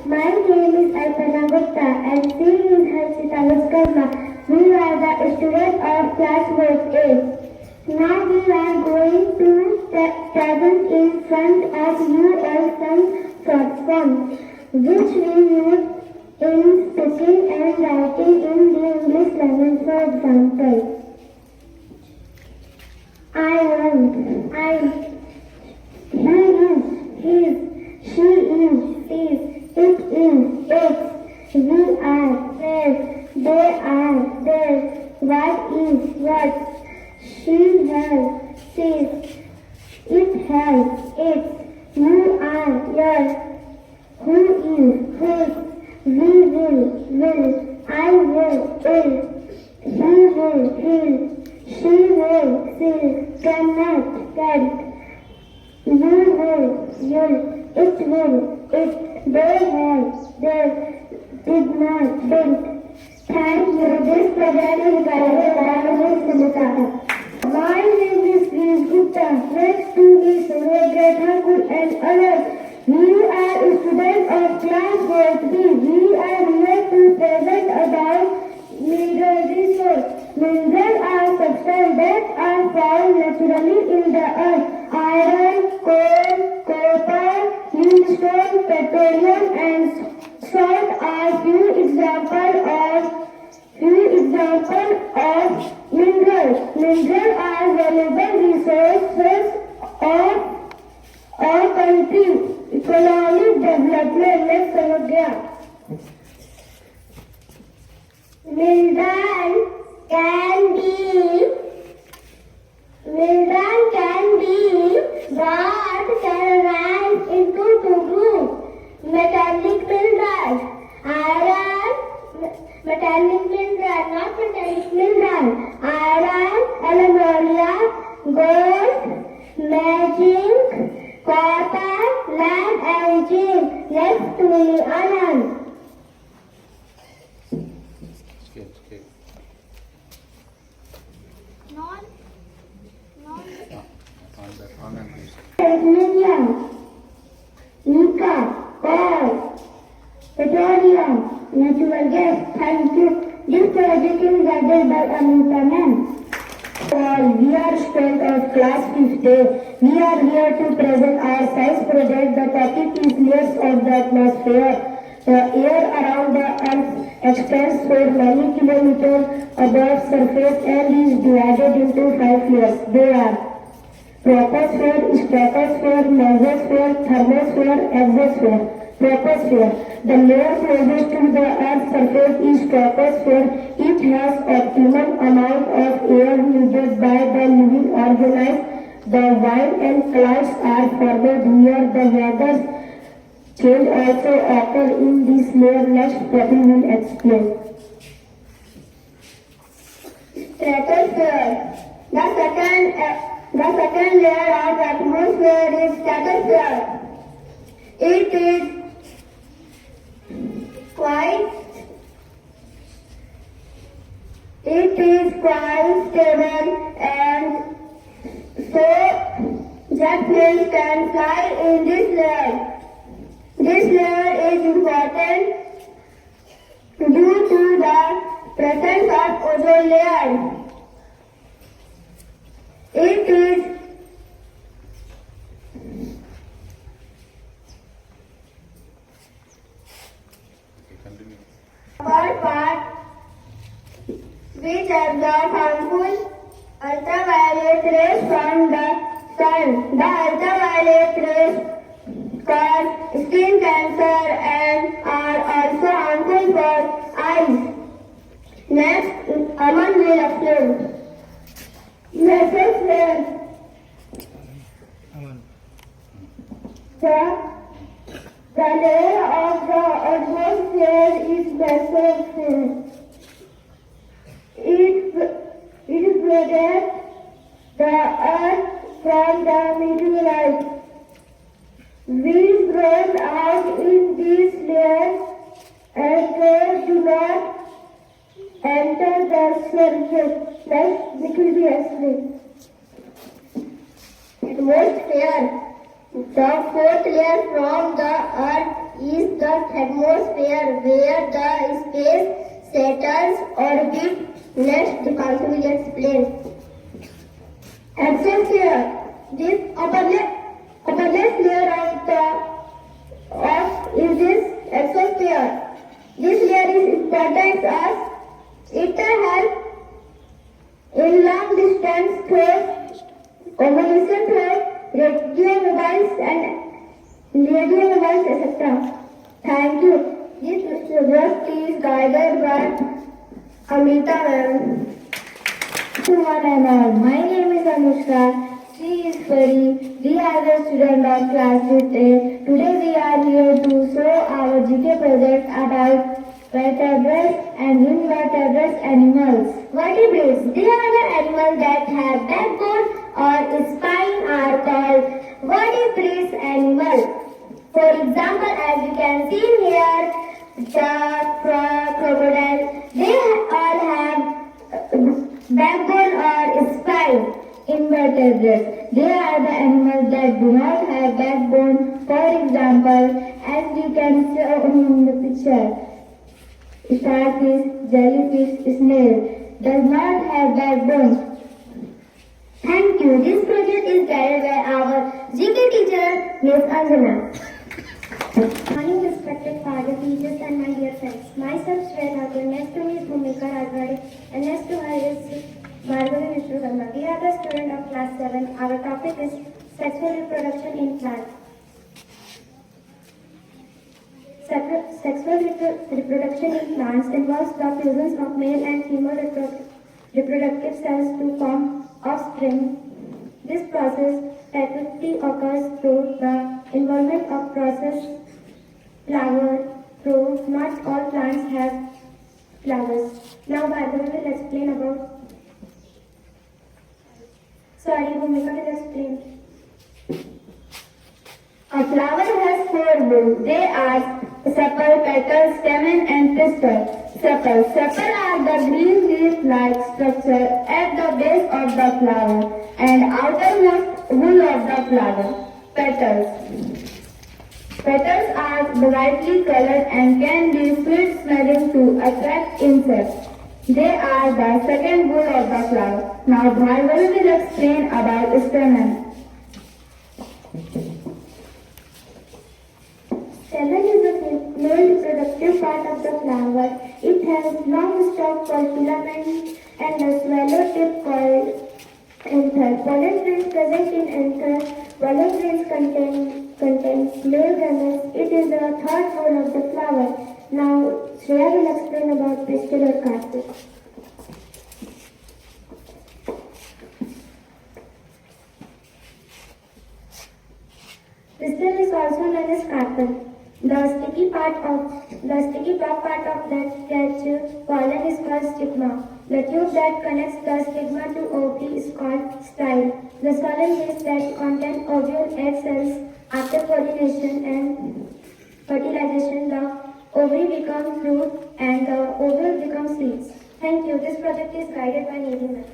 My name is Alpana Gupta and she is Harshita Viskarma. We are the students of class 4A. Now we are going to present in front of you all some short forms which we use in speaking and writing in the English language. For example, I want, I, he is, his, she is, his, it is, its, we are, there, they are, their, what is, what, she has, she's, it has, its, you are, yours, who is, whose, we will, I will, he will, he'll, she will, she'll, cannot, can't, you will, you'll, it will, it, they have, they, did not, didn't. Thank you. This program is guided by Ms. Sunita. My name is Sri Gupta. Next to me, Surendra Thakur and others. We are students of class 4B. We are here to present about mineral resource. Minerals are substances that are found naturally in the earth. Iron, coal, copper, limestone, petroleum, and salt are few examples of minerals. Minerals are valuable resources of our country. Economic development. Let's समझ गया. Mineral can be what categorized into two groups. Metallic minerals. Iron, metallic mineral, not metallic mineral. Iron, aluminium, gold, zinc, copper, lead and zinc. Next to me, Anand. Magnesium, nickel, coal, petroleum, natural gas. Thank you. This project is guided by Amita ma'am. We are students of class 5th A. We are here to present our science project. The topic is layers of the atmosphere. The air around the earth extends for many kilometers above surface and is divided into 5 layers. They are troposphere, stratosphere, mesosphere, thermosphere, exosphere. Troposphere. The layer closest to the earth's surface is troposphere. It has optimum amount of air needed by the living organisms. The wind and clouds are formed here. The weather change also occur in this layer. Next, Prabhu will explain. Stratosphere. The second layer of atmosphere is stratosphere. It is quite stable and so jet planes can fly in this layer. This layer is important due to the presence of ozone layer. It is upper part which absorb harmful ultraviolet rays from the sun. The ultraviolet rays cause skin cancer and are also harmful for eyes. Next, Aman will explain. Mesosphere. The layer of the atmosphere is mesosphere. It protects the earth from the meteorites. Winds blow out in these layers and they do not enter the surface. Next, it will be explained. Atmosphere. The fourth layer from the earth is the atmosphere where the space settles orbit. Next, Dipanshu will explain. Exosphere. This uppermost layer of is this exosphere. This layer is important as it helps in long distance flights, communication flights, radio mobiles, etc. Thank you. This work is guided by Amrita ma'am. One and all. My name is Anushka. She is Pari. We are the student of class 8. Today we are here to show our GK project about vertebrates and invertebrate animals. Vertebrates. They are the animals that have backbone or spine are called vertebrate animals. For example, as you can see here, the crocodile, they all have backbone or spine. Invertebrates. They are the animals that do not have backbone. For example, as you can see in the picture, starfish, jellyfish, snail does not have backbone. Thank you. This project is guided by our GK teacher, Ms. Anjana. Morning, respected father, teachers, and my dear friends. Myself, Shreya. Next to me is Bhumika Rajwade, and next to her is Bhargavi Vishnu Sharma. We are the student of class 7. Our topic is sexual reproduction in plants. Sexual reproduction in plants involves the fusion of male and female reproductive cells to form offspring. This process typically occurs through the involvement of process flower, though not all plants have flowers. Now Bhargavi will explain about. Sorry, Bhumika will explain. A flower has 4 bulbs. They are sepal, petal, stamen, and pistil. Sepal. Sepal are the green leaf-like structure at the base of the flower and outermost wool of the flower. Petals. Petals are brightly colored and can be sweet-smelling to attract insects. They are the second bull of the flower. Now Bhargavi will explain about stamen. Stamen is the male reproductive part of the flower. It has long stalk called filament and a swallow tip called anther. Pollen grains present in anther. Pollen grains contains male gametes. It is the third pole of the flower. Now Shreya will explain about pistil or carpet. Pistil is also known as carpel. The sticky top part of that catch pollen is called stigma. The tube that connects the stigma to ovary is called style. The stolon is that contain ovule egg cells. After pollination and fertilization, the ovary becomes fruit and the ovule becomes seeds. Thank you. This project is guided by Nidhi ma'am.